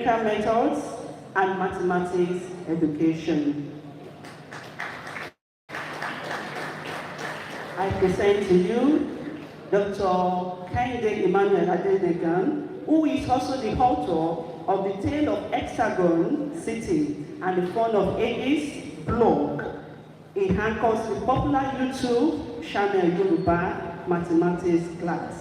numerical methods, and mathematics education. I present to you Dr. Kehinde Emmanuel Adenegan, who is also the author of The Tale of Hexagon City and the Fun of Aegis blog. He anchors the popular YouTube channel Yoruba Mathematics Class,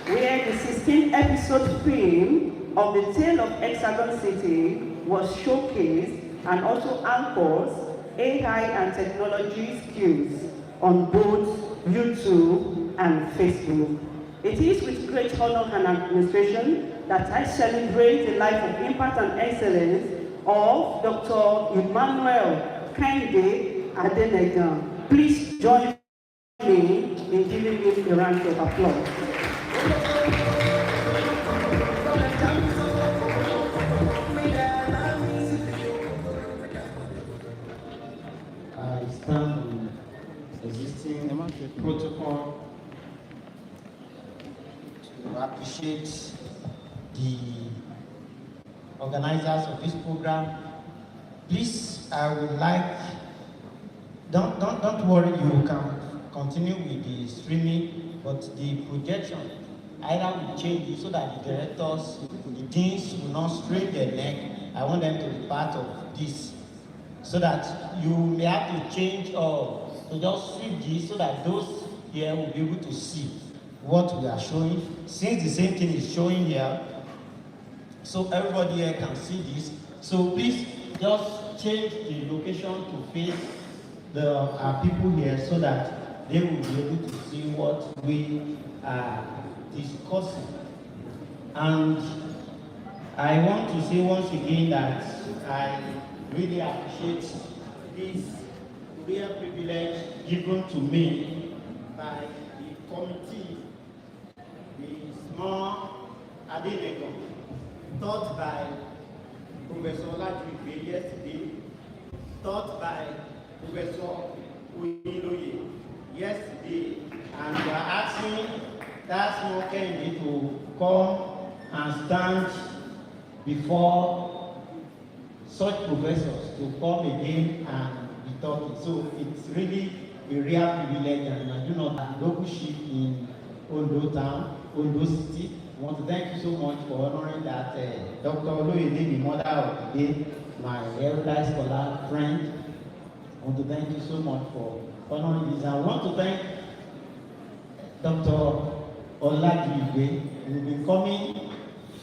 where the 16-episode film of The Tale of Hexagon City was showcased and also anchors AI and technology skills on both YouTube and Facebook. It is with great honor and administration that I celebrate the life of impact and excellence of Dr. Emmanuel Kehinde Adenegan. Please join me in giving him a round of applause. I stand on existing protocol to appreciate the organizers of this program. Please, I would like, don't worry, you can continue with the streaming, but the projection either will change it so that the directors, the deans will not strain their neck. I want them to be part of this, so that you may have to change or to just switch this so that those here will be able to see what we are showing. Since the same thing is showing here, so everybody here can see this. So please just change the location to face the people here so that they will be able to see what we are discussing. And I want to say once again that I really appreciate this real privilege given to me by the committee, the small Adenegan, taught by Professor Olajuipe yesterday, taught by Professor Oyeloye yesterday, and we are asking that small Kehinde to come and stand before such professors to come again and be talking. So it's really a real privilege, and I do not have local ship in Ondo town, Ondo city. I want to thank you so much for honoring that Dr. Oloyede, the mother of the day, my erudite scholar friend. I want to thank you so much for honoring this. I want to thank Dr. Olajuipe, who's been coming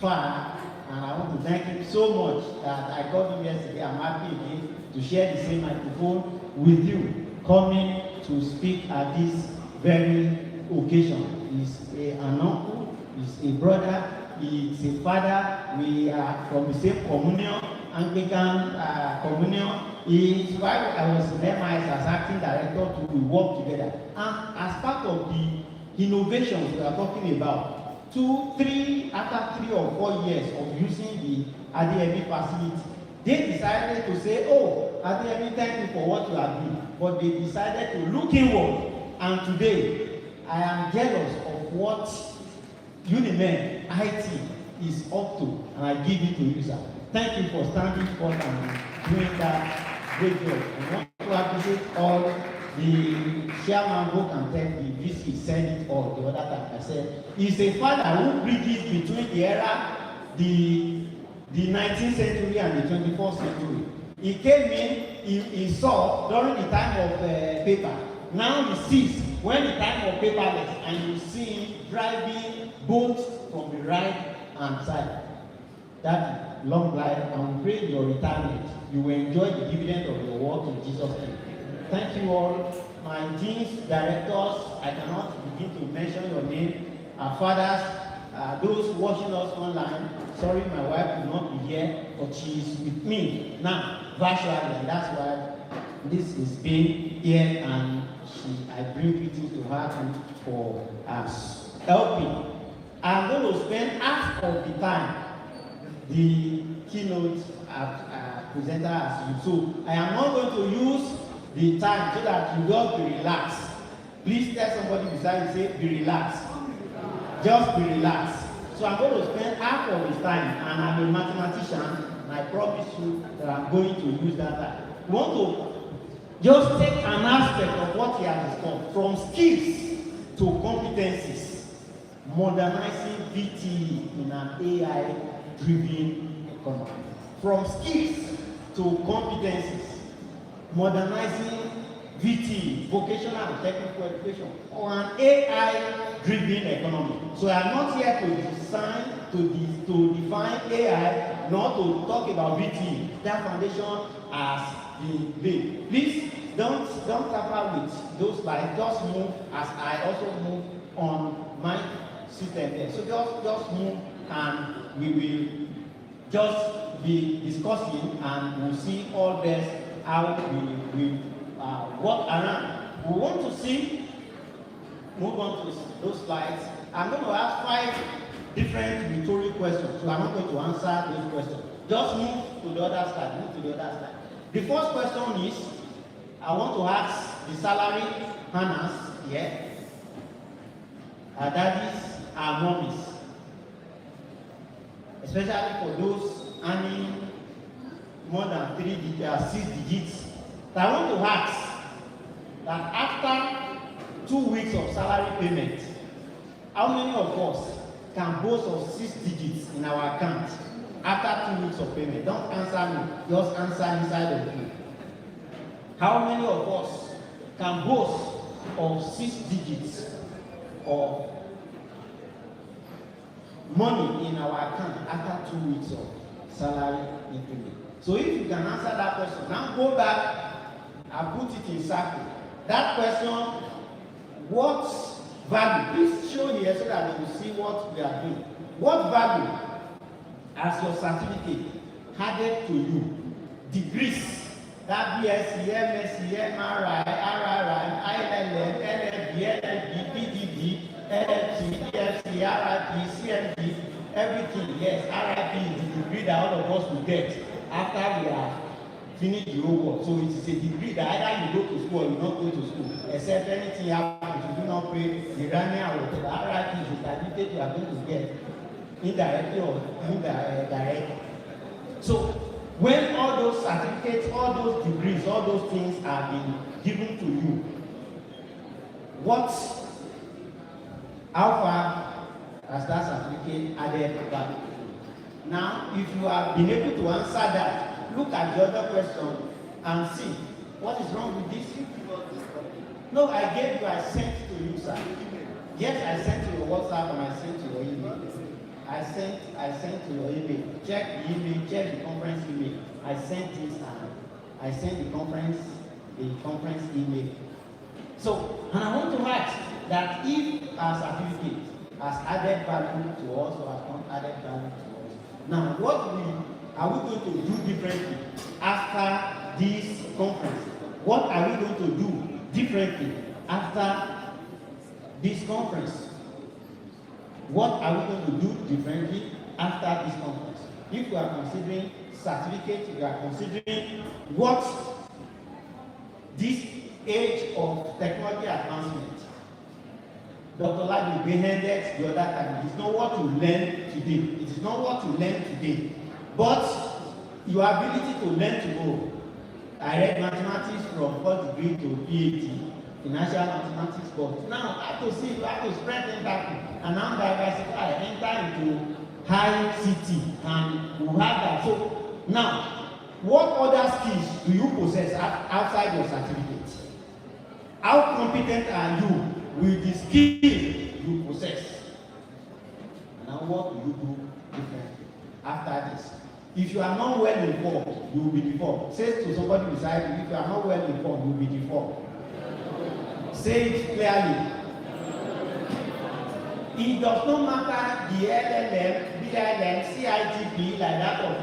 far, and I want to thank him so much that I got him yesterday. I'm happy again to share the same microphone with you, coming to speak at this very occasion. He's an uncle, he's a brother, he's a father. We are from the same communion, Anglican communion. While I was in MIS as acting director, we work together. And as part of the innovations we are talking about, after 3 or 4 years of using the ADME facility, they decided to say, oh, ADME, thank you for what you are doing. But they decided to look inward. And today, I am jealous of what Unimen IT is up to, and I give it to you, sir. Thank you for standing forth and doing that great job. I want to appreciate all the chairman who can tell the VC said it all the other time. I said, he's a father who bridges between the era, the 19th century and the 21st century. He came in, he saw during the time of paper. Now he sees when the time of paperless, and you see him driving boats from the right hand side. That long life, and we pray your retirement. You will enjoy the dividend of your work in Jesus' name. Thank you all, my deans, directors. I cannot begin to mention your name. Our fathers, those watching us online. Sorry, my wife will not be here, but she is with me now, virtually, and that's why this is being here, and I bring greetings to her for us helping. I'm going to spend half of the time the keynote presenter as you. So I am not going to use the time so that you just be relaxed. Please tell somebody beside you, say, be relaxed. Just be relaxed. So I'm going to spend half of his time, and I'm a mathematician, and I promise you that I'm going to use that time. We want to just take an aspect of what he has discussed, from skills to competencies, modernizing VTE in an AI-driven economy. From skills to competencies, modernizing VTE, vocational and technical education, or an AI-driven economy. So I'm not here to define AI, not to talk about VTE. That foundation has been laid. Please don't tamper with those slides. Just move as I also move on my system there. So just move, and we will just be discussing, and we'll see all this how we work around. We want to see, move on to those slides. I'm going to ask 5 different rhetorical questions, so I'm not going to answer those questions. Just move to the other side, The first question is, I want to ask the salary earners here, our daddies, our mommies, especially for those earning more than 6 digits. I want to ask that after 2 weeks of salary payment, how many of us can boast of 6 digits in our account after 2 weeks of payment? Don't answer me, just answer inside of you. How many of us can boast of 6 digits of money in our account after 2 weeks of salary increment? So if you can answer that question, now go back and put it in circle. That question, what value? Please show here so that you will see what we are doing. What value has your certificate added to you? Degrees, that BSc, MSc, MRI, RRI, ILM, LLB, LLB, PGD, LLT, EFC, RIP, CMD, everything. Yes, RIP is the degree that all of us will get after we have finished the whole work. So it is a degree that either you go to school or you don't go to school, except anything happens, you do not pay the Iranian or whatever. RIP is the certificate you are going to get indirectly or indirectly. So when all those certificates, all those degrees, all those things are being given to you, how far has that certificate added value? Now, if you have been able to answer that, look at the other question and see what is wrong with this. No, I sent to you, sir. Yes, I sent to your WhatsApp and I sent to your email. I sent to your email. Check the email, check the conference email. I sent this and I sent the conference email. So, and I want to ask that if our certificate has added value to us or has not added value to us, now what are we going to do differently after this conference? What are we going to do differently after this conference? What are we going to do differently after this conference? If you are considering certificate, if you are considering what this age of technology advancement, Dr. Ladi beheaded the other time. It is not what you learn today. It is not what you learn today, but your ability to learn tomorrow. I read mathematics from 4th degree to PhD, financial mathematics, but now I have to see, I have to spread them back and now diversify, enter into high CT, and we have that. So now, what other skills do you possess outside your certificate? How competent are you with the skill you possess? Now, what do you do differently after this? If you are not well informed, you will be deformed. Say to somebody beside you, if you are not well informed, you will be deformed. Say it clearly. It does not matter the LLM, BLM, CITP, like that of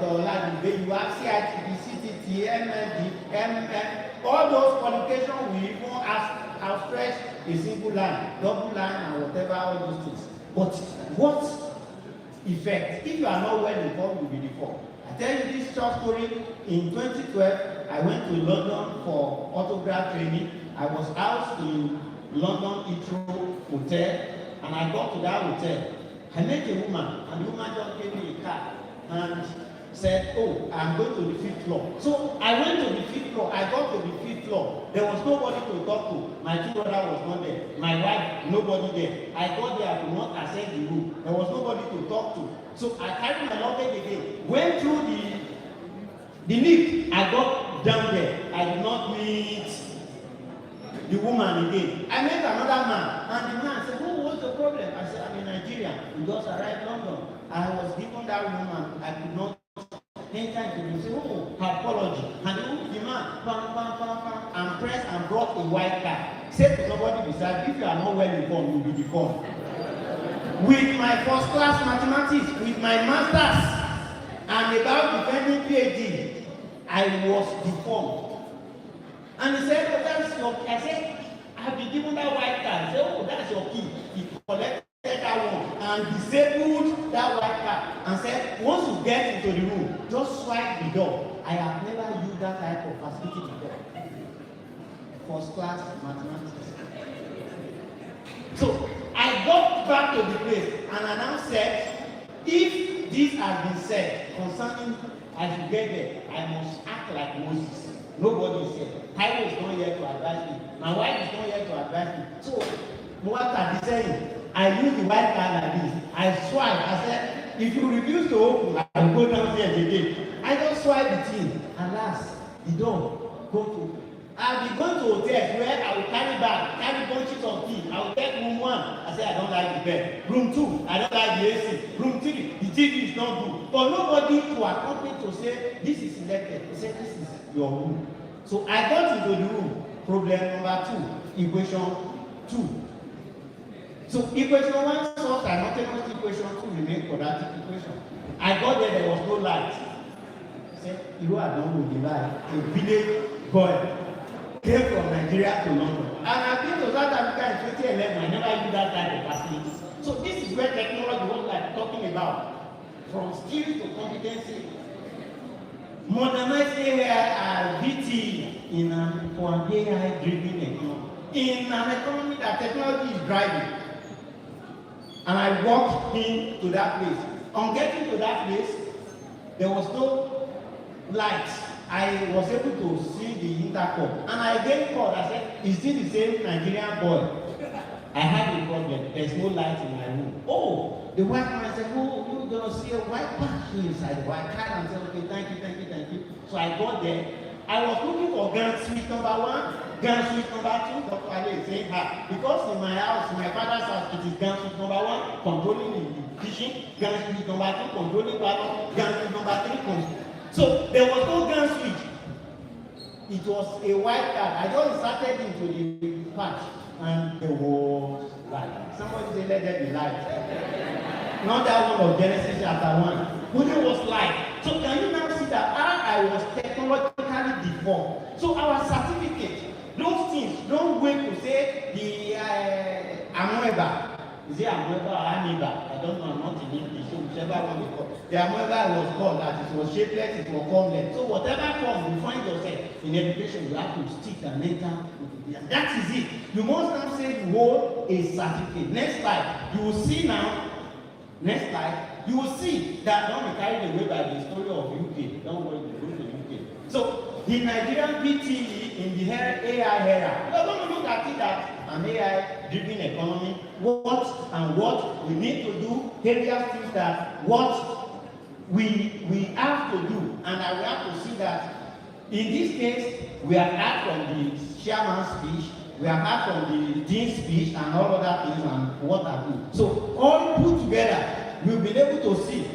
Dr. Ladi. You have CITP, CTT, MND, MM, all those qualifications we even outstretch a single line, double line, and whatever, all those things. But what effect? If you are not well informed, you will be deformed. I tell you this short story. In 2012, I went to London for autograph training. I was housed in London Heathrow Hotel, and I got to that hotel. I met a woman, and the woman just gave me a card and said, oh, I'm going to the 5th floor. So I went to the 5th floor. I got to the 5th floor. There was nobody to talk to. My two brothers was not there. My wife, nobody there. I got there, I could not access the room. There was nobody to talk to. So I carried my luggage again. Went through the lift. I got down there. I did not meet the woman again. I met another man, and the man said, oh, what's the problem? I said, I'm in Nigeria. We just arrived in London. I was given that woman. I could not enter into the say, oh, her apology. And the man, and pressed and brought a white card. Said to somebody beside, if you are not well informed, you'll be deformed. With my first class mathematics, with my masters, and about defending PhD, I was deformed. And he said, oh, that's your key. I said, I've been given that white card. He said, oh, that's your key. He collected that one and disabled that white card and said, once you get into the room, just swipe the door. I have never used that type of facility before. First class mathematics. So I got back to the place and I now said, if this has been said concerning as you get there, I must act like Moses. Nobody is here. Tyler is not here to advise me. My wife is not here to advise me. So what are they saying? I use the white card like this. I swipe. I said, if you refuse to open, I will go downstairs again. I just swipe the thing. Alas, the door go to. I'll be going to hotels where I will carry bag, carry bunches of keys. I will take room 1. I say I don't like the bed. Room 2, I don't like the AC. Room 3, the TV is not good. But nobody to accompany to say this is selected. He said this is your room. So I got into the room. Problem number 2, equation 2. So equation 1 solves simultaneous equation 2 remain quadratic equation. I got there was no light. I said, you are done with the light. A village boy came from Nigeria to London. And I've been to South Africa in 2011. I never used that type of facilities. So this is where technology was like talking about. From skills to competency. Modernizing VTE in an AI-driven economy. In an economy that technology is driving. And I walked into that place. On getting to that place, there was no light. I was able to see the intercom. And I again called. I said, is this the same Nigerian boy? I had a problem. There's no light in my room. Oh, the white man said, oh, you're going to see a white patch inside the white car. And I said, okay, thank you. So I got there. I was looking for gun switch number 1, gun switch number 2. Dr. Ale is saying, because in my house, in my father's house, it is gun switch number 1, controlling the kitchen, gun switch number 2, controlling battle, gun switch number 3, controlling. So there was no gun switch. It was a white card. I just inserted into the patch and there was light. Somebody say, let there be light. Not that one of Genesis chapter 1. But there was light. So can you now see that I was technologically deformed? So our certificate, those things, don't wait to say the amoeba. Is it amoeba or amoeba? I don't know, I'm not in English, so whichever one you call. The amoeba was called that it was shapeless, it was formless. So whatever form you find yourself in education, you have to stick and enter into it. And that is it. You must now say you hold a certificate. Next slide. You will see now. Next slide. You will see that don't be carried away by the story of UK. Don't worry, we go to UK. So the Nigerian VTE in the AI era. We're going to look at it as an AI-driven economy. What we need to do, areas things that what we have to do, and I will have to see that in this case we have heard from the chairman's speech, we have heard from the dean's speech, and all other things and what have you. So all put together, we'll be able to see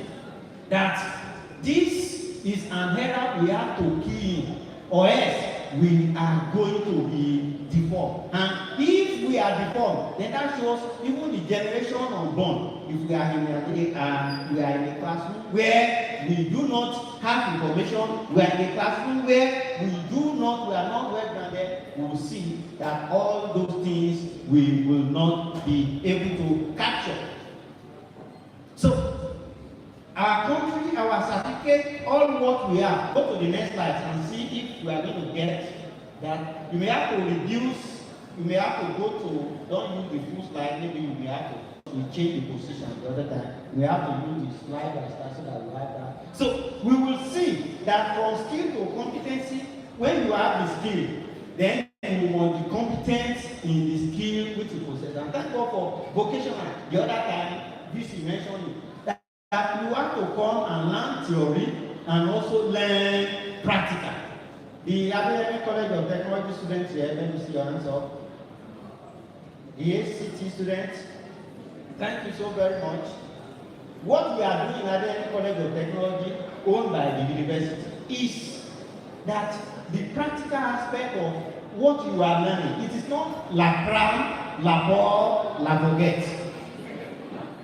that this is an era we have to key in, or else we are going to be deformed. And if we are deformed, then that shows even the generation unborn. If we are in a classroom where we do not have information, we are in a classroom where we are not well grounded, we will see that all those things we will not be able to capture. So our country, our certificate, all what we have. Go to the next slide and see if we are going to get that. You may have to reduce, you may have to go to, don't use the full slide, maybe you may have to we change the position the other time. We have to use the slide by slide so that we have that. So we will see that from skill to competency, when you have the skill, then you want the competence in the skill which you possess. And thank God for vocational. The other time, this you mentioned it, that you have to come and learn theory and also learn practical. The AFUED College of Technology students here, let me see your hands up. The ACT students, thank you so very much. What we are doing at the College of Technology, owned by the university, is that the practical aspect of what you are learning, it is not la cram, la ball, la forget.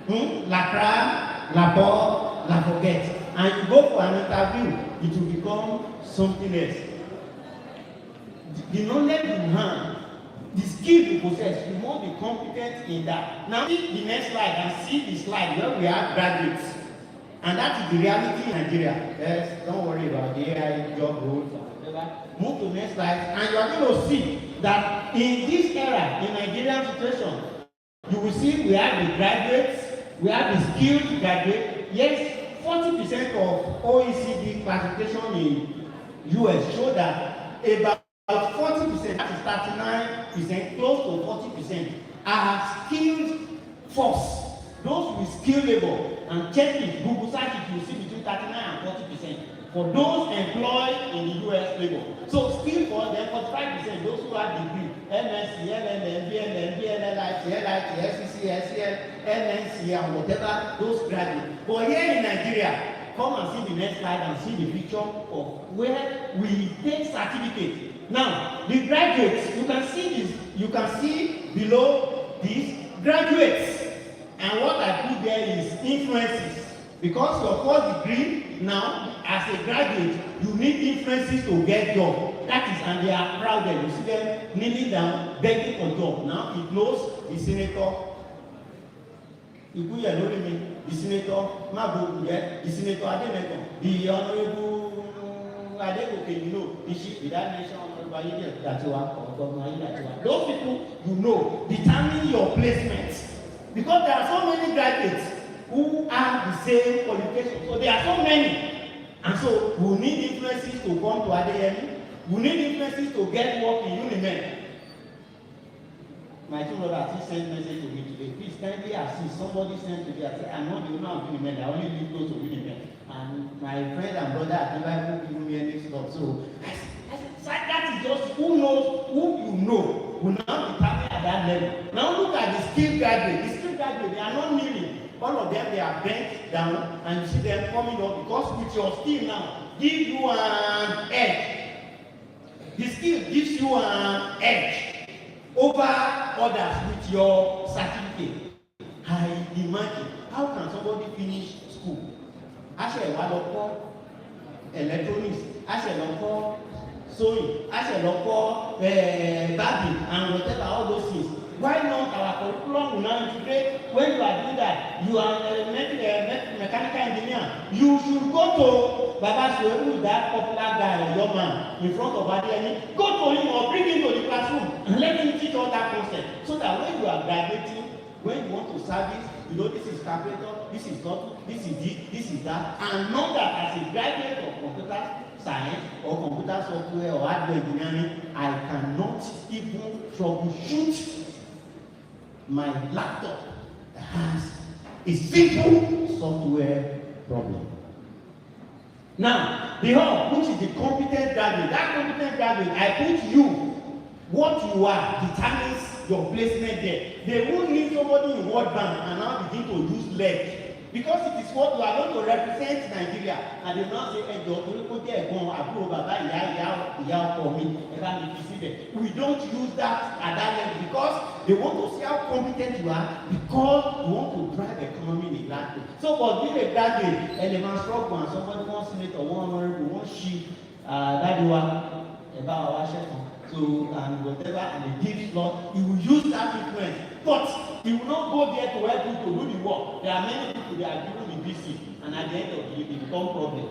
La cram, la ball, la forget. And you go for an interview, it will become something else. The knowledge you have, the skill you possess, you must be competent in that. Now, see the next slide and see the slide where we have graduates. And that is the reality in Nigeria. Yes, don't worry about the AI job roles or whatever. Move to the next slide, and you are going to see that in this era, in Nigerian situation, you will see we have the graduates, we have the skilled graduates. Yes, 40% of OECD classification in US show that about 40%, that is 39%, close to 40%, are skilled force. Those with skilled labor, and check it, Google search it, you will see between 39 and 40% for those employed in the US labor. So skilled force, then 45%, those who have degree, MSc, LLM, BLM, BLLIT, LIT, SCC, SCL, MNC, and whatever, those graduates. But here in Nigeria, come and see the next slide and see the picture of where we take certificate. Now, the graduates, you can see this, you can see below this, graduates. And what I put there is influences. Because your first degree now, as a graduate, you need influences to get job. That is, and they are crowded. You see them kneeling down, begging for job. Now it knows the senator. The senator, the senator Ademeton, the honorable Adegoke, you know, the chief with that nation, those people you know determine your placement. Because there are so many graduates who have the same qualifications. So there are so many. And so we need influences to come to ADM. We need influences to get work in Unimed. My two brothers sent message to me today. Please kindly assist. Somebody sent to me. I said, I'm not the owner of Unimed. I only live close to Unimed. And my friend and brother have never given me any stuff. So I said, that is just who knows who you know will now determine at that level. Now look at the skilled graduates. The skilled graduates, they are not kneeling. All of them, they are bent down, and you see them coming up because with your skill now, give you an edge. The skill gives you an edge over others with your certificate. I imagine, how can somebody finish school? Actually, electronics, actually, sewing, actually, barbing, and whatever, all those things. Why not our curriculum will now integrate? When you are doing that, you are a mechanical engineer. You should go to Baba Suebu, that popular guy, your man, in front of Adeyemi. Go to him or bring him to the classroom and let him teach all that concept. So that when you are graduating, when you want to service, you know, this is calculator, this is not, this is this is that. And know that as a graduate of computer science or computer software or hardware engineering, I cannot even troubleshoot my laptop that has a simple software problem. Now, the hub, which is the competent graduate, that competent graduate, I put you, what you are determines your placement there. They won't need somebody in World Bank and now begin to use leg. Because it is what you are going to represent Nigeria, and they now say, hey, we don't use that at that level because they want to see how competent you are, because you want to drive the economy in that way. So, for being a graduate, element struggle, and somebody wants senator, one honorable, one chief, that you are about our chef. So, and whatever, and the gift slot, you will use that influence. But you will not go there to help you to do the work. There are many people that are given the BC, and at the end of the day, they become problem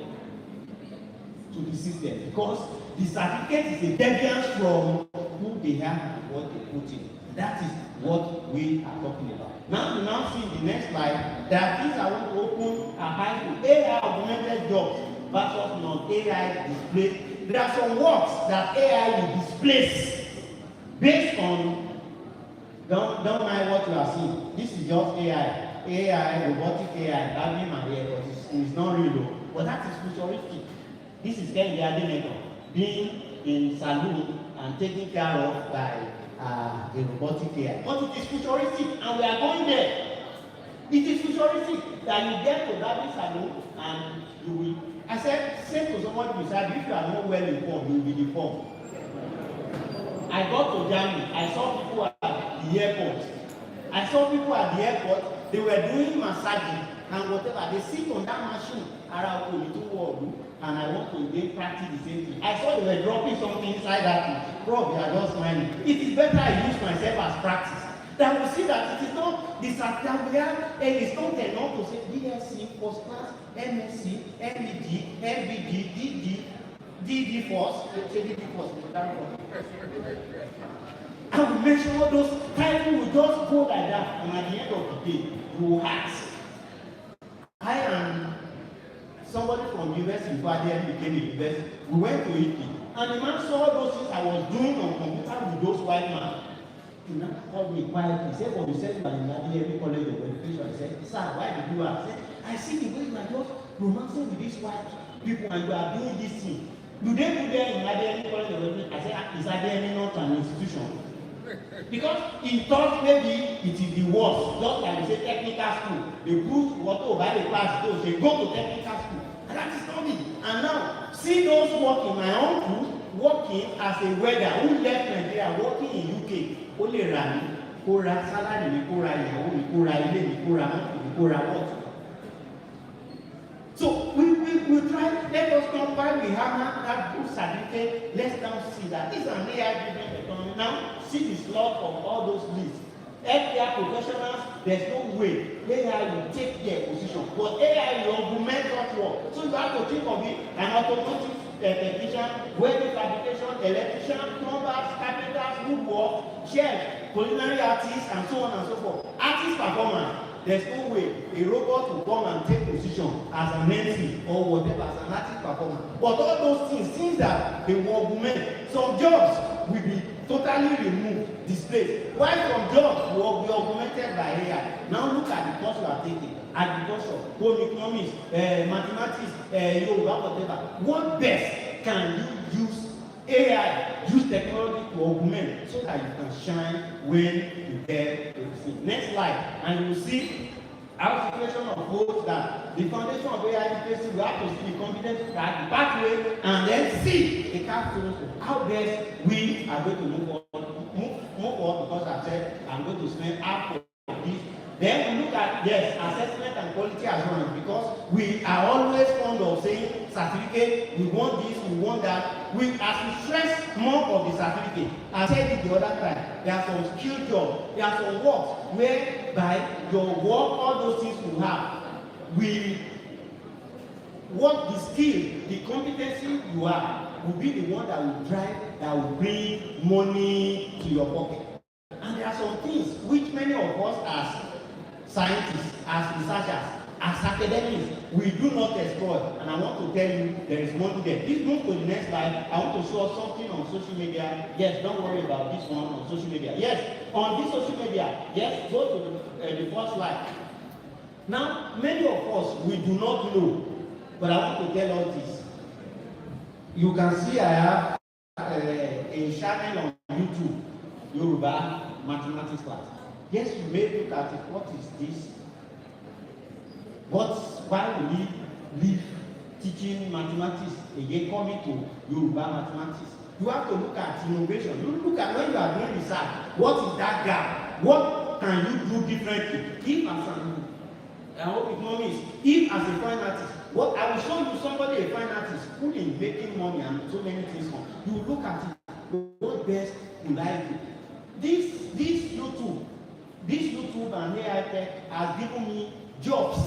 to the system because the certificate is a deviance from who they are and what they put in. That is what we are talking about. Now you now see in the next slide that things I want to open are high to AI augmented jobs versus non-AI displaced. There are some works that AI will displace based on, don't mind what you are seeing. This is just AI, robotic AI, having my ear, but it's not real. But that is futuristic. This is Kehinde Adenekan being in saloon and taken care of by a robotic AI. But it is futuristic, and we are going there. It is futuristic that you get to that salon and you will. I said, say to somebody beside you, if you are not well informed, you will be deformed. I got to Germany. I saw people at the airport. They were doing massaging and whatever. They sit on that machine and I want to again practice the same thing. I saw they were dropping something inside that. Bro, they are just smiling. It is better I use myself as practice. That will see that it is not the certificate and it's not enough to say BSc, first class, MSc, MEd, MBD, DD first. DD first. And we mention all those titles will just go like that, and at the end of the day, you will ask. I am somebody from university before I became a university. We went to Italy, and the man saw those things I was doing on computer with those white men. He now called me quietly. He said, "Well, you said you are in the College of Education." I said, "Sir, why did you ask?" He said, "I see the way you are just romancing with these white people, and you are doing this thing. Do they put there in the College of Education?" I said, "Is Adeyemi not an institution?" Because he thought maybe it is the worst, just like we say technical school. They put what over the class, they go to technical school. And that is not it. And now, see those working, my uncle working as a welder who left Nigeria, working in UK. Only Rami, Kora, salary, Kora, Yahoo, Kora, Ile, Kora, Kora, what? So we try, let us come by, we have that good certificate, let's now see that this is an AI-driven economy. Now, see the slot of all those lists. Healthcare professionals, there's no way AI will take their position, but AI will augment that work. So you have to think of it, an automotive technician, welding fabrication, electrician, plumbers, carpenters, woodwork, chefs, culinary artists, and so on and so forth. Artist performance. There's no way a robot will come and take position as an MC or whatever, as an artist performer. But all those things that they will augment, some jobs will be totally removed, displaced. While some jobs will be augmented by AI. Now look at the course you are taking. Agriculture, home economics, mathematics, Yoruba, whatever. What best can you use AI, use technology to augment so that you can shine when you get everything. Next slide, and you will see our situation of both that the foundation of AI education, we have to see the competency track, the pathway, and then see the capstone how best we are going to move forward because I said I'm going to spend half of this. Then we look at, yes, assessment and quality assurance because we are always fond of saying certificate, we want this, we want that. As we stress more of the certificate, I said it the other time, there are some skill jobs, there are some works whereby your work, all those things you have, what the skill, the competency you have, will be the one that will drive, that will bring money to your pocket. And there are some things which many of us as scientists, as researchers, as academics, we do not explore. And I want to tell you, there is money there. Please move to the next slide. I want to show something on social media. Yes, don't worry about this one on social media. Yes, on this social media. Yes, go to the first slide. Now, many of us, we do not know, but I want to tell us this. You can see I have a channel on YouTube, Yoruba Mathematics class. Yes, you may look at it. What is this? Why will we leave teaching mathematics again, coming to Yoruba mathematics? You have to look at innovation. You look at when you are doing research. What is that gap? What can you do differently? If as an economist, if as a fine artist, what I will show you somebody a fine artist who is making money and so many things on. You look at it. What best would I do? This YouTube and AI tech has given me jobs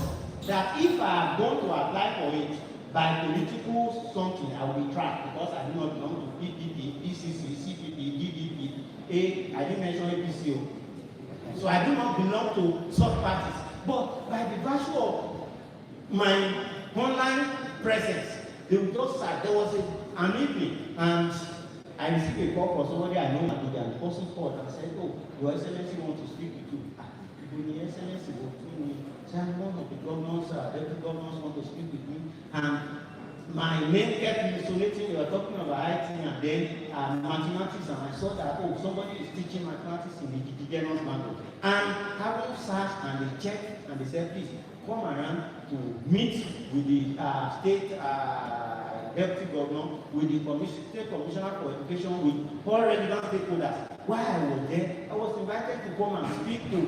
that if I am going to apply for it by political something, I will be trapped because I do not belong to PPP, PCC, CPP, DDP, I didn't mention APCO. So I do not belong to such parties. But by the virtue of my online presence, they will just start. There was an evening, and I received a call from somebody I know, and the person called and said, "Oh, Your Excellency want to speak with you." The Excellency will tell me, one of the governors, deputy governors want to speak with me, and my name kept resonating. We were talking about IT and then mathematics, and I saw that, oh, somebody is teaching mathematics in the indigenous language. And having searched and they checked and they said, please come around to meet with the state deputy governor, with the state commissioner for education, with all relevant stakeholders. While I was there, I was invited to come and speak to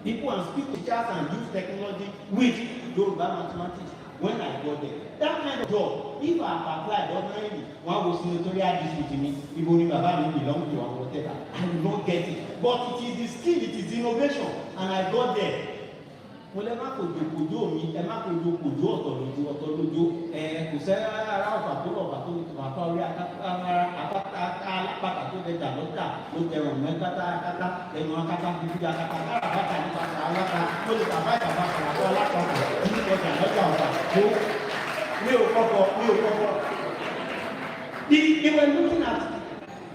people and speak to teachers and use technology with Yoruba mathematics. When I got there, that kind of job, if I applied ordinarily, one was senatorial district in me, if only Baba may belong to or whatever, I will not get it. But it is the skill, it is the innovation, and I got there. Mo lè má kojú mi, ẹ má kojú ọ̀tọ̀lójú, kò sẹ́ ara ọ̀fà tó lọ̀fà tó ní tòmátò orí alápàtà tó lè dà lọ́tà ló tẹ̀rọ̀ mẹ́kátá akátá ẹnu akátá fífi akátá alábàtà nípa aláta tó lè bàbá ìbàbá àpò alápàtà ní ọjà lọ́jà ọ̀fà tó mi ò kọ́kọ́. They were looking at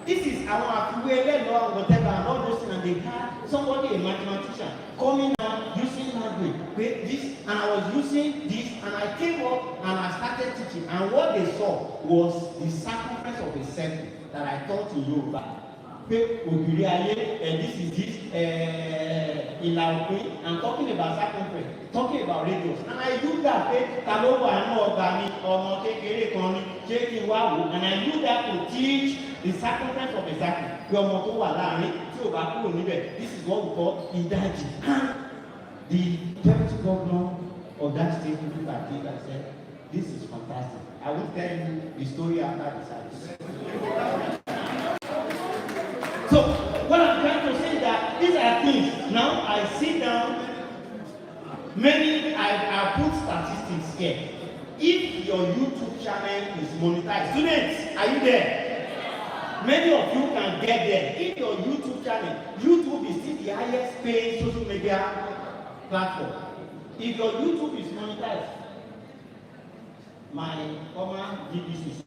this is our àfiwé ẹlẹ́lọ́ and whatever and all those things, and they had somebody, a mathematician, coming out using language, this, and I was using this, and I came up and I started teaching, and what they saw was the circumference of a circle that I taught in Yoruba. This is this, I'm talking about circumference, talking about radius, and I use that, and I use that to teach the circumference of a circle. This is what we call Idaji. And the deputy governor of that state looked at it and said, this is fantastic. I will tell you the story after the service. So, what I'm trying to say is that these are things. Now, I sit down, I put statistics here. If your YouTube channel is monetized, students, are you there? Many of you can get there. If your YouTube channel, YouTube is still the highest paid social media platform. If your YouTube is monetized, my former BBC,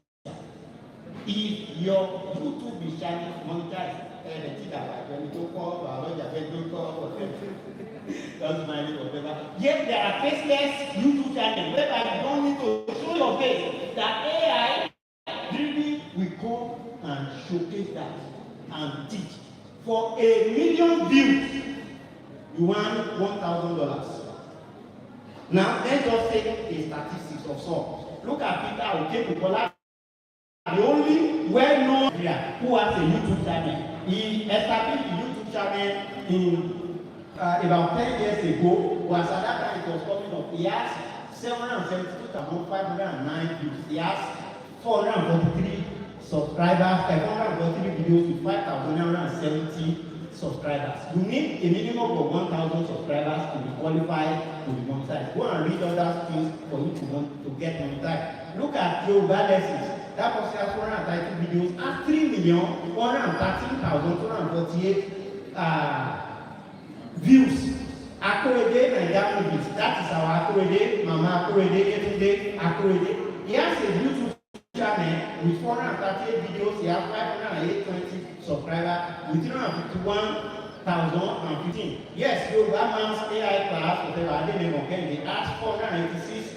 if your YouTube is channel monetized, that's my name, whatever. Yet there are faceless YouTube channels whereby you don't need to show your face. That AI really will come and showcase that and teach. For 1 million views, you want $1,000. Now let's just take the statistics of some. Look at Peter Okebukola, the only well-known who has a YouTube channel. He established a YouTube channel in about 10 years ago. Was at that time it was coming up. He has 772,509 views. He has 443 subscribers, 543 videos with 5,970 subscribers. You need a minimum of 1,000 subscribers to be qualified to be monetized. Go and read other things for you to want to get monetized. Look at Yoruba lessons. That person has 430 videos and 3,113,248 views. Akorede Naija movies. That is our Akorede, Mama Akorede, Yetunde Akorede. He has a YouTube channel with 438 videos. He has 520 subscribers with 351,015. Yes, Yoruba man's AI class, whatever, I didn't even get it. That's 496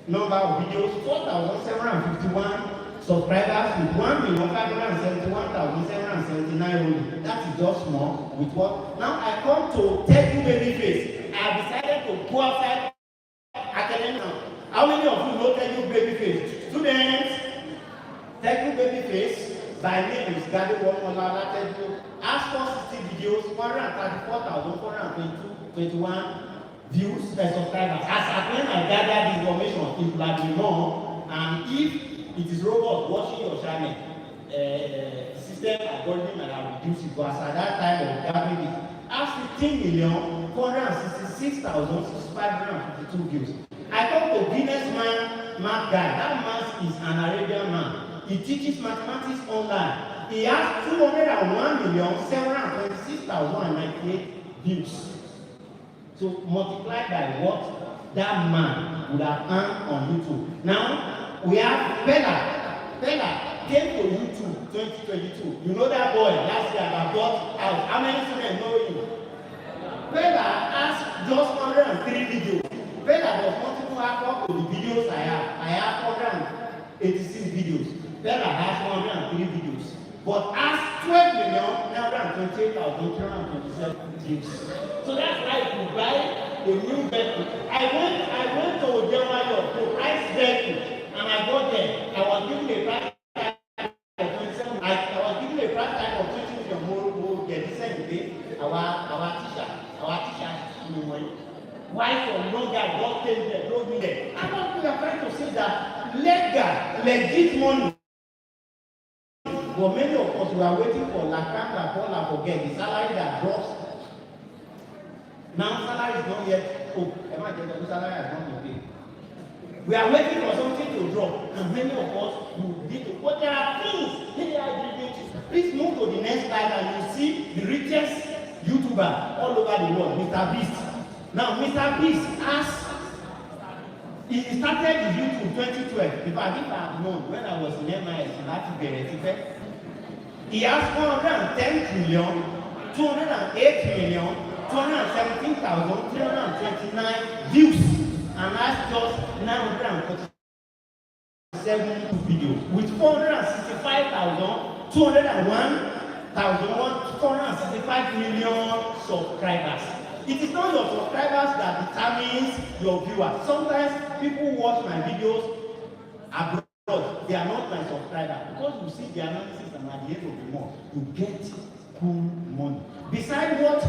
number of videos, 4,751 subscribers with 1,571,779 only. That is just small with what? Now I come to tell you Babyface. I have decided to go outside academic now. How many of you know Tell You Babyface? Students, Tell You Babyface, by name is Gadi Womola. As for 60 videos, 134,421 views and subscribers. As at when I gathered the information, it will be more, and if it is robot watching your channel, system algorithm and I reduce it, because at that time of gathering it, as 15,466,552 views. I come to businessman, math guy. That man is an Arabian man. He teaches mathematics online. He has 201,726,098 views. So multiply by what that man would have earned on YouTube. Now we have Bella. Bella came to YouTube 2022. You know that boy last year that bought house. How many students know him? Bella has just 103 videos. Bella does not even have up to the videos I have. I have 186 videos. Bella has 103 videos. But has 12,928,327 views. So that's why you buy a new vehicle. I went to Ojewayo to price vehicle, and I got there. I was given a price tag of 27. I was given a price tag of 20 million more get this day. Our teacher, why for no guy God came there, told me there. And what we are trying to say that legit money. But many of us we are waiting for Lakanda, Paul, and forget the salary that drops. Now salary is not yet. The salary has not been paid. We are waiting for something to drop, and many of us will need to. But there are things please move to the next slide, and you see the richest YouTuber all over the world, Mr. Beast. Now, Mr. Beast he started his YouTube 2012. In fact, if I had known when I was in MIS, he has 410 trillion, 208 million, 217,329 views, and that's just 947 videos with 465,201,465 million subscribers. It is not your subscribers that determines your viewers. Sometimes people watch my videos abroad. They are not my subscribers because you see the analysis, and at the end of the month you get cool money. Besides what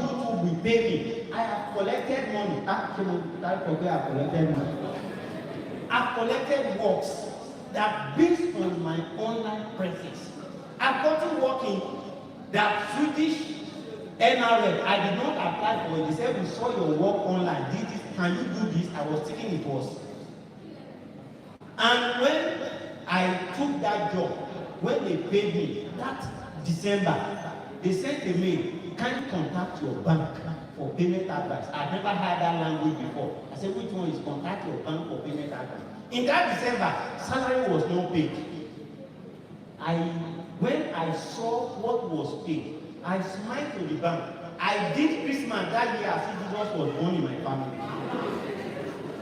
YouTube will pay me, I have collected money. Actually, I've collected money. I've collected works that based on my online presence. I've gotten working that Swedish NRL, I did not apply for it. They said, we saw your work online. Did this? Can you do this? I was thinking it was. And when I took that job, when they paid me that December, they sent a mail, can you contact your bank for payment advice? I've never heard that language before. I said, which one is contact your bank for payment advice? In that December, salary was not paid. When I saw what was paid, I smiled to the bank. I did Christmas that year as if Jesus was born in my family.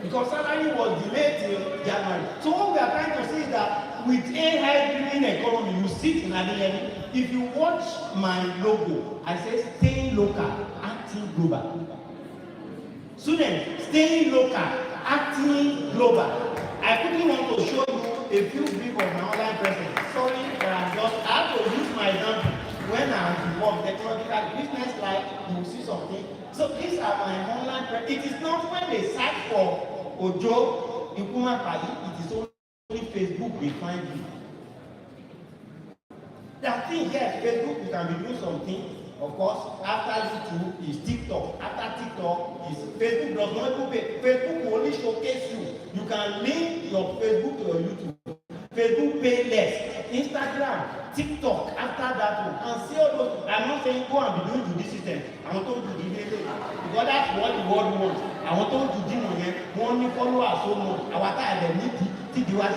Because salary was delayed till January. So what we are trying to say is that with a high-driven economy, you sit in Adelene. If you watch my logo, I say staying local, acting global. Students, staying local, acting global. I quickly want to show you a few brief of my online presence. Sorry, but I have to use my example. When I involved technological business life, you will see something. So these are my online presence. It is not when they search for Ojo, Ikuma Pai, it is only Facebook they find you. That thing, yes, Facebook, you can be doing something. Of course, after YouTube is TikTok. After TikTok is Facebook does not even pay. Facebook will only showcase you. You can link your Facebook to your YouTube. Facebook pay less. Instagram, TikTok, after that one. And see all those. I'm not saying go and be doing to this system. I want to do the because that's what the world wants. I want to do the money. One followers so much. Our time need to do what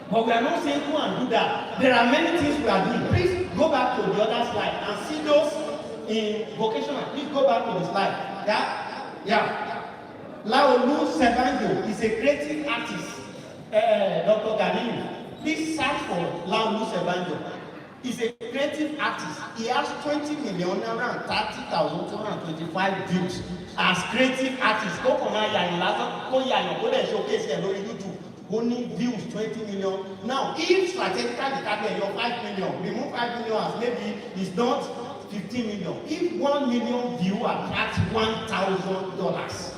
but we are not saying go and do that. There are many things we are doing. Please go back to the other slide and see those in vocational. Please go back to the slide. Yeah. Laolu Sebanjo is a creative artist. Dr. Ganini, please search for Laolu Sebanjo. He's a creative artist. He has 20,930,225 views as creative artist. Go on showcase on YouTube. Only views 20 million. Now, if strategically target your 5 million, remove 5 million as maybe it's not 15 million. If 1 million view attracts $1,000,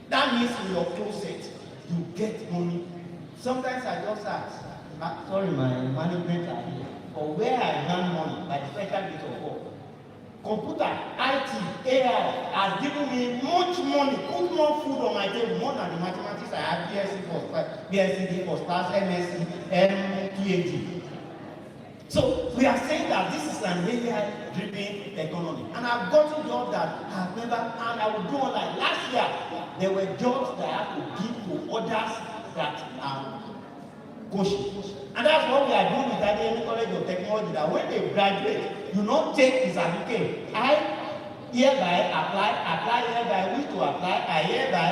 that means in your closet, you get money. Sometimes I just ask, sorry, my management are here, but where I earn money by the special bit of work. Computer, IT, AI has given me much money, put more food on my table, more than the mathematics I have, BSc first class, MSc, PhD. So we are saying that this is an AI-driven economy. And I've gotten jobs that I've never, and I will do online. Last year, there were jobs that I had to give to others that are coaching. And that's what we are doing with the College of Technology, that when they graduate, you not take the certificate. I hereby apply hereby, wish to apply, I hereby,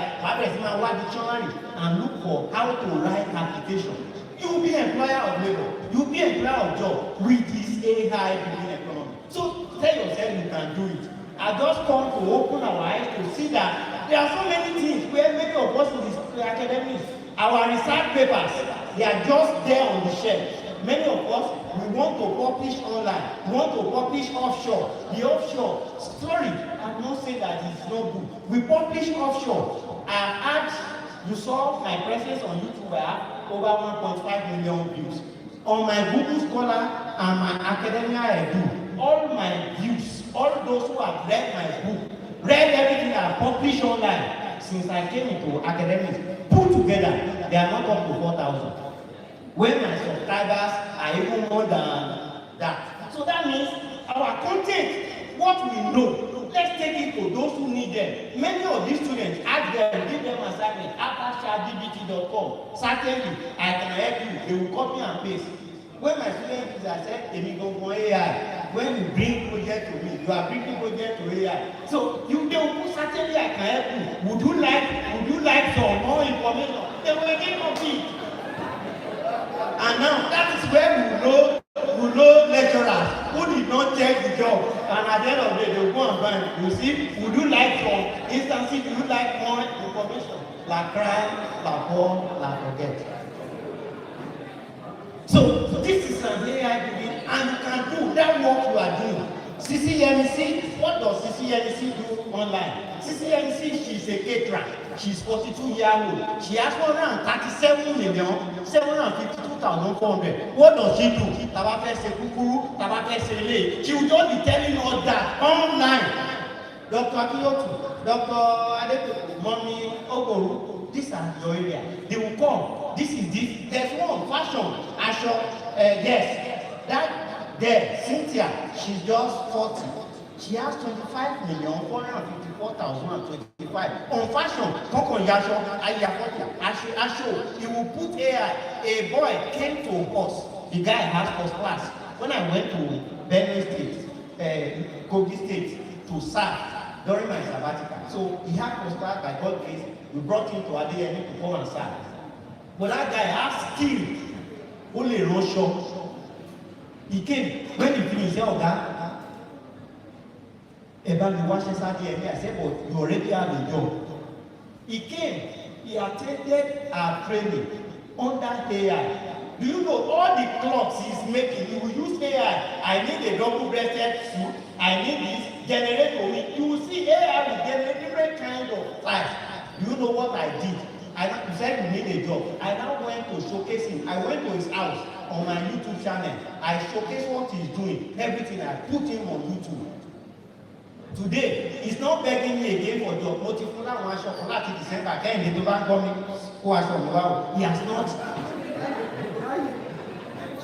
what dictionary, and look for how to write application. You will be employer of labor, you will be employer of job with this AI-driven economy. So tell yourself you can do it. I just come to open our eyes to see that there are so many things where many of us in the academics, our research papers, they are just there on the shelf. Many of us, we want to publish online, we want to publish offshore. The offshore, sorry, I'm not saying that it's not good. We publish offshore. I have asked, you saw my presence on YouTube, I have over 1.5 million views. On my Google Scholar and my Academia Edu, all my views, all those who have read my book, read everything I published online since I came into academics, put together, they are not up to 4,000. When my subscribers are even more than that. So that means our content, what we know, let's take it to those who need them. Many of these students, ask them, give them assignment, after chatgpt.com. Certainly, I can help you. They will copy and paste. When my students I said, AI, when you bring project to me, you are bringing project to AI. So you will certainly I can help you. Would you like some more information? They will give you. And now that is where we know lecturers who did not check the job, and at the end of the day they will go and find. You see, would you like some instances? Would you like more information? La cry, la pour, la forget. So this is an AI doing, and you can do that work you are doing. CCMC, what does CCMC do online? CCMC, she's a caterer. She's 42 years old. She has 137,752,400. What does she do? She will just be telling us that online. Dr. Akiyotu, Dr. Adepo, Mommy Ogoru, these are your area. They will come. This is this. There's one fashion. Yes. That there, Cynthia, she's just 40. She has 25,454,025 on fashion. He will put AI. A boy came to us. The guy has first class. When I went to Benue State, Kogi State to serve during my sabbatical, so he had first class by God grace. We brought him to Adeyemi to come and serve. But that guy has skill. Only Rosho. He came when he finished. He said, "Oga, I said, but you already have a job." He came, he attended our training under AI. Do you know all the clothes he's making? He will use AI. I need a double-breasted suit. I need this. Generate for me. You will see AI will generate different kind of types. Do you know what I did? He said you need a job. I now went to showcase him. I went to his house on my YouTube channel. I showcased what he's doing. Everything I put him on YouTube. Today, he's not begging me again for job. December. He has not.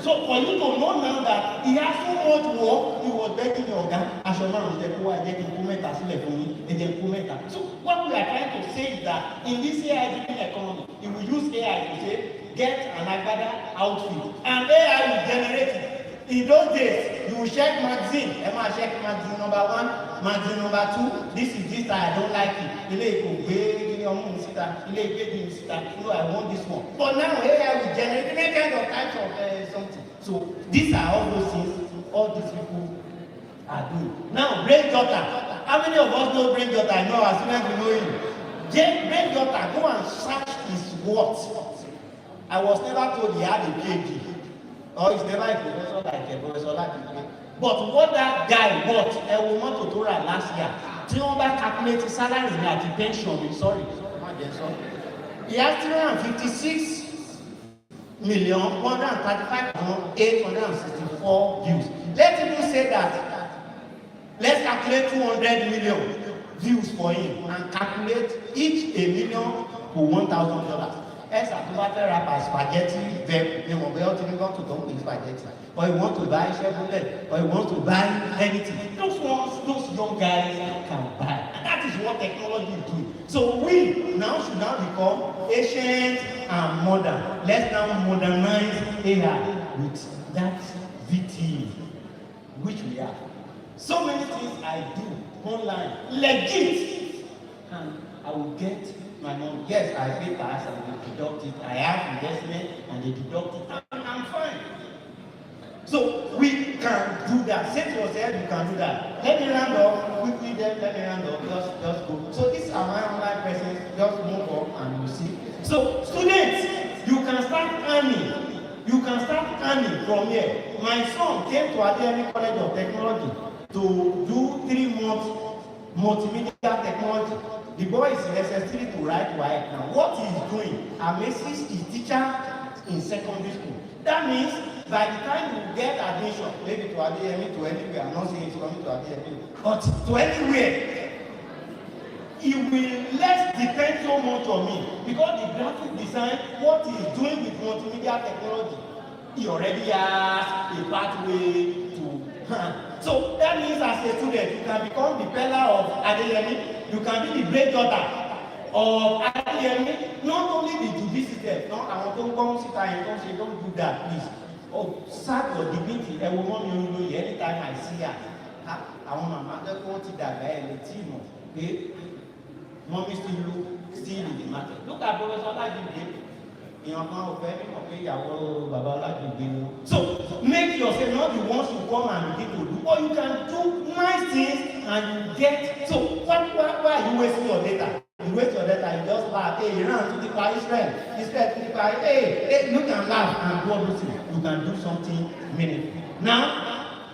So for you to know now that he has so much work, he was begging your guy. So what we are trying to say is that in this AI-driven economy, he will use AI to say, get an agbada outfit, and AI will generate it. In those days, you will check magazine. Emma check magazine number 1, magazine number 2. This is this I don't like it. No, I want this one. But now AI will generate any kind of types of something. So these are all those things all these people are doing. Now, brain daughter. How many of us know brain daughter? I know as soon as we know him. Brain daughter, go and search his what? I was never told he had a PhD. Or he's never a professor like a professor like a. But what that guy got, we want to do that last year. Tí wọ́n bá calculate salary ní àti pension mi, sorry. He has 356,135,864 views. Let's even say that. Let's calculate 200 million views for him and calculate each a million to $1,000. ẹ̀sà tó bá fẹ́ ra spaghetti verb ni wọ́n bẹ́ẹ̀ ọtí ní wọ́n tó ń pè spaghetti, or you want to buy chevrolet, or you want to buy anything. Those young guys can buy, and that is what technology is doing. So we now should now become ancient and modern. Let's now modernize AI with that VTE, which we have. So many things I do online, legit, and I will get my money. Yes, I pay tax and they deduct it. I have investment and they deduct it, and I'm fine. So we can do that. Say to yourself, you can do that. Let me round up quickly. Then let me round up. Just go. So these are my online presence. Just move up and you see. So students, you can start earning. You can start earning from here. My son came to Adeyemi College of Technology to do 3 months multimedia technology. The boy is in SS3 to write right now. What he is doing amazes his teacher in secondary school. That means by the time you get admission, maybe to Adeyemi, to anywhere, I'm not saying it's coming to Adeyemi, but to anywhere, it will less depend so much on me, because the graphic design, what he is doing with multimedia technology, he already has a pathway to. So that means as a student, you can become the pillar of Adeyemi, you can be the great daughter of Adeyemi, not only the judicial system, no, I want to come sit and don't say, don't do that, please. Oh, serve your dignity, ẹ wo mọ́ mi olóyè, anytime I see her, àwọn màmá tẹ́kọ̀ọ́ ti dàgbà ẹ̀ létí mọ̀ pé mommy still in the market. Look at Professor Olajide. Ìyàn kan ò fẹ́ mímọ̀ pé ìyàwó bàbá Olajide ni. So make yourself not the ones who come and begin to do, or you can do nice things and you get. So why are you wasting your data? You waste your data, you just laugh. Hey, Iran to the Israel to the hey, you can laugh and do all those things. You can do something meaningful. Now,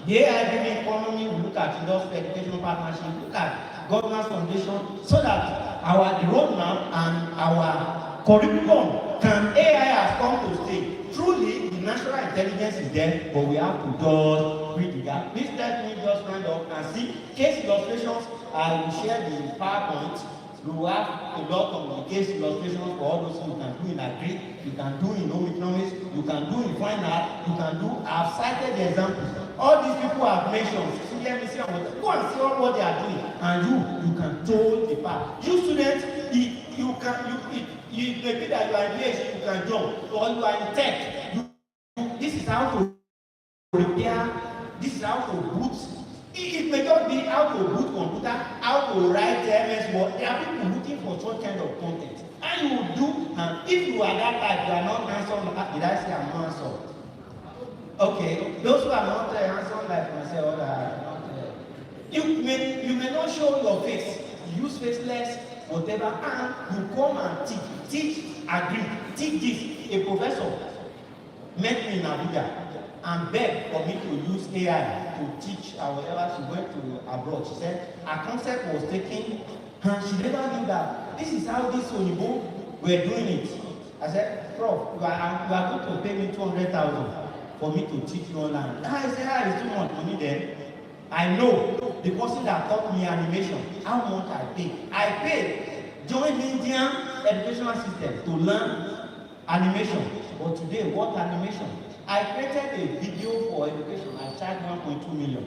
the AI-driven economy will look at industrial educational partnership, look at governance foundation, so that the roadmap and our curriculum can AI has come to stay. Truly, the natural intelligence is there, but we have to just bridge the gap. Please let me just round up and see case illustrations. I will share the PowerPoint. We will have a lot of the case illustrations for all those things you can do in agri, you can do in home economics, you can do in fine art, you can do. I've cited the examples. All these people have mentioned. See, let me see go and see what they are doing, and you can tow the path. You students, you may be that you are in PhD, you can jump, or you are in tech. This is how to repair. This is how to boot. It may not be how to boot computer, how to write MS Word. There are people looking for some kind of content. And you will do, and if you are that type, you are not handsome. Did I say I'm not handsome? Okay, those who are not handsome like myself, you may not show your face. You use faceless, whatever, and you come and teach, agree, teach this. A professor met me in Abuja and begged for me to use AI to teach her whatever. She went to abroad. She said her concept was taken, and she never knew that this is how these Oyibo were doing it. I said, Prof, you are going to pay me 200,000 for me to teach you online. I said, it's too much money then. I know the person that taught me animation, how much I pay. I paid, join Indian educational system to learn animation. But today, what animation? I created a video for education. I charged 1.2 million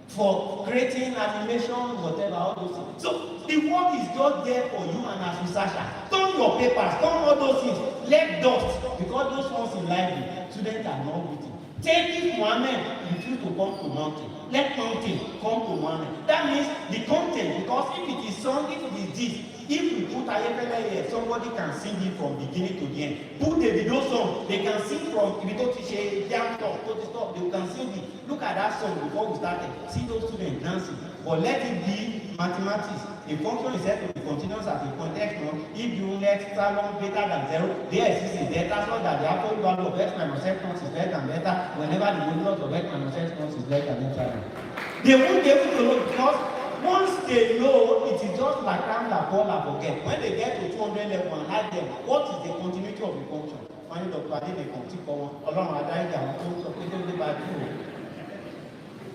for creating animation, whatever, all those things. So the work is just there for you and as researcher. Turn your papers, turn all those things. Let dust, because those ones in library, students are not waiting. Take it Mohammed, refuse to come to mountain. Let mountain come to Mohammed. That means the content, because if it is song, if it is this, if we put Ayefele here, somebody can sing it from beginning to the end. Put the video song, they can sing from jam talk, they can sing it. Look at that song before we started. See those students dancing. But let it be mathematics. A function is said to be continuous at a context. If you let salon greater than 0, there exists a delta so that the absolute value of x minus x naught is less than beta whenever the modulus of x minus x naught is less than epsilon. They won't be able to know, because once they know, it is just like time that Paul forget. When they get to 200 level and add them, what is the continuity of the function? Find Dr. Adede continue for along our diagram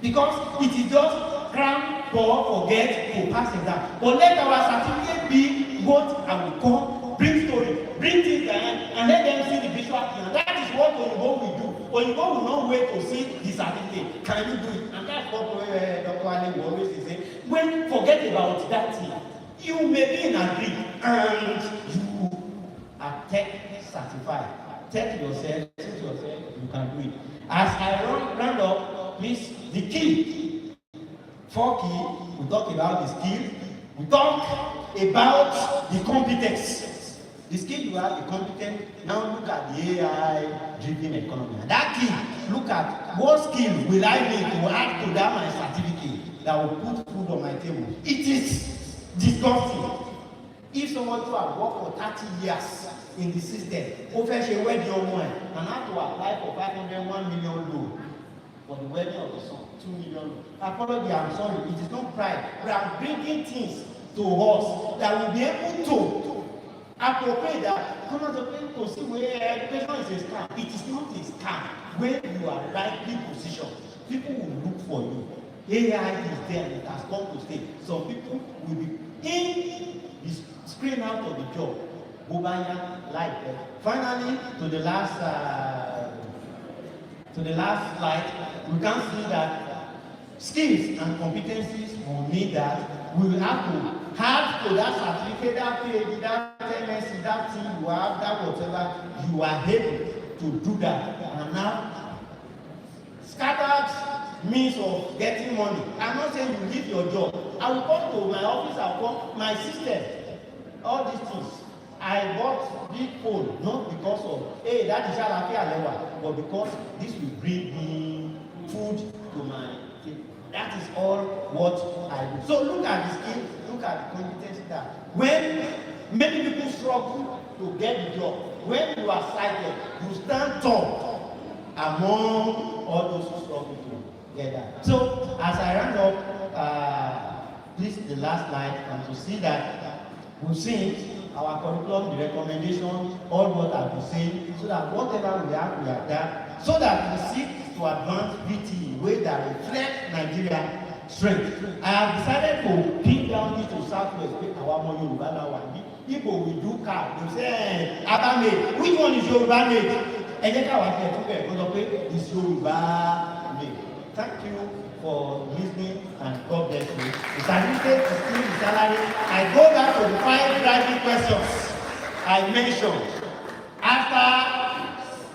because it is just cram, forget, to pass exam. But let our certificate be what I will call bring story, bring things and let them see the visual thing. And that is what Oyinbo will do. Oyinbo will not wait to see the certificate. Can you do it? And that's what Dr. Ali will always say. When forget about that thing, you may be in agree and you are tech certified. Tell yourself, you can do it. As I round up, please, the key. 4 key, we talk about the skill, we talk about the competence. The skill you have, the competence, now look at the AI-driven economy. And that key, look at what skill will I need to add to that my certificate that will put food on my table. It is disgusting. If someone who has worked for 30 years in the system, officially wedding on one, and have to apply for 501 million loan for the wedding of the son, 2 million. Apology, I'm sorry, it is not pride. We are bringing things to us that will be able to appropriate that. Come on, to see where education is a scam. It is not a scam. When you are rightly positioned, people will look for you. AI is there and it has come to stay. Some people will be in the screen out of the job. Bobaya, like finally, to the last slide, we can see that skills and competencies will need that. We will have to that certificate, that PhD, that MSc, that thing you have, that whatever, you are able to do that. And now, scattered means of getting money. I'm not saying you leave your job. I will come to my office, I will come, my system, all these things. I bought big phone, not because of, hey, that is Alewa, but because this will bring me food to my table. That is all what I do. So look at the skills, look at the competency that when many people struggle to get the job, when you are sighted, you stand tall among all those who struggle to get that. So as I round up, this is the last slide, and to see that we've seen our curriculum, the recommendations, all what I've been saying, so that whatever we have done, so that we seek to advance VTE way that reflect Nigeria strength. I have decided to pin down this to Southwest, our more Yoruba now. People will do car, they say, Abame, which one is Yoruba made? And then I was is Yoruba made. Thank you for listening and God bless you. The certificate is still the salary. I go back to the 5 driving questions I mentioned. After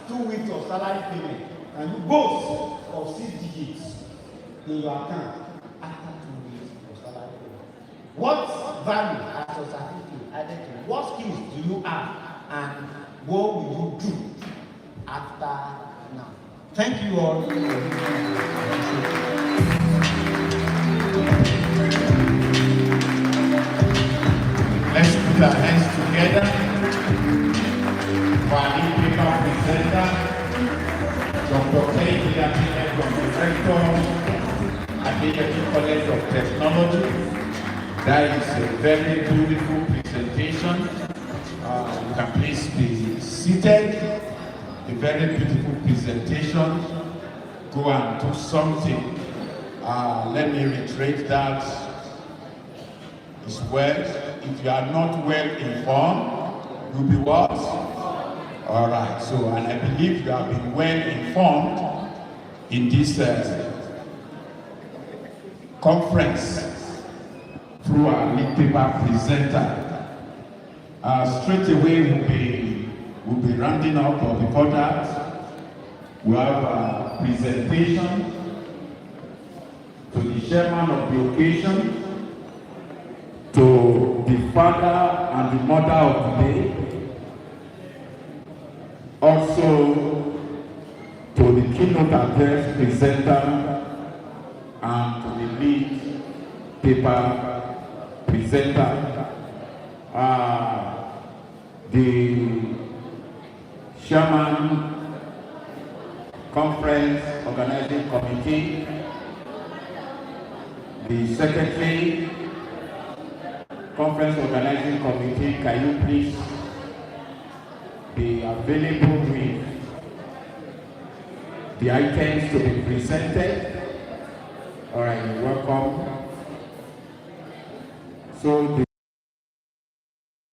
2 weeks of salary payment, and you boast of 6 digits in your account after 2 weeks of salary payment. What value has your certificate added to you? What skills do you have? And what will you do after now? Thank you all. Let's put our hands together for our new paper presenter, Dr. K. Director at the College of Technology. That is a very beautiful presentation. You can please be seated. A very beautiful presentation. Go and do something. Let me reiterate that as well. If you are not well informed, you'll be what? All right. So, and I believe you have been well informed in this conference through our lead paper presenter. Straight away we'll be rounding up, but before that, we have a presentation to the chairman of the occasion, to the father and the mother of the day, also to the keynote address presenter, and to the lead paper presenter. The chairman, conference organizing committee, the secretary, conference organizing committee, can you please be available with the items to be presented? All right, you're welcome.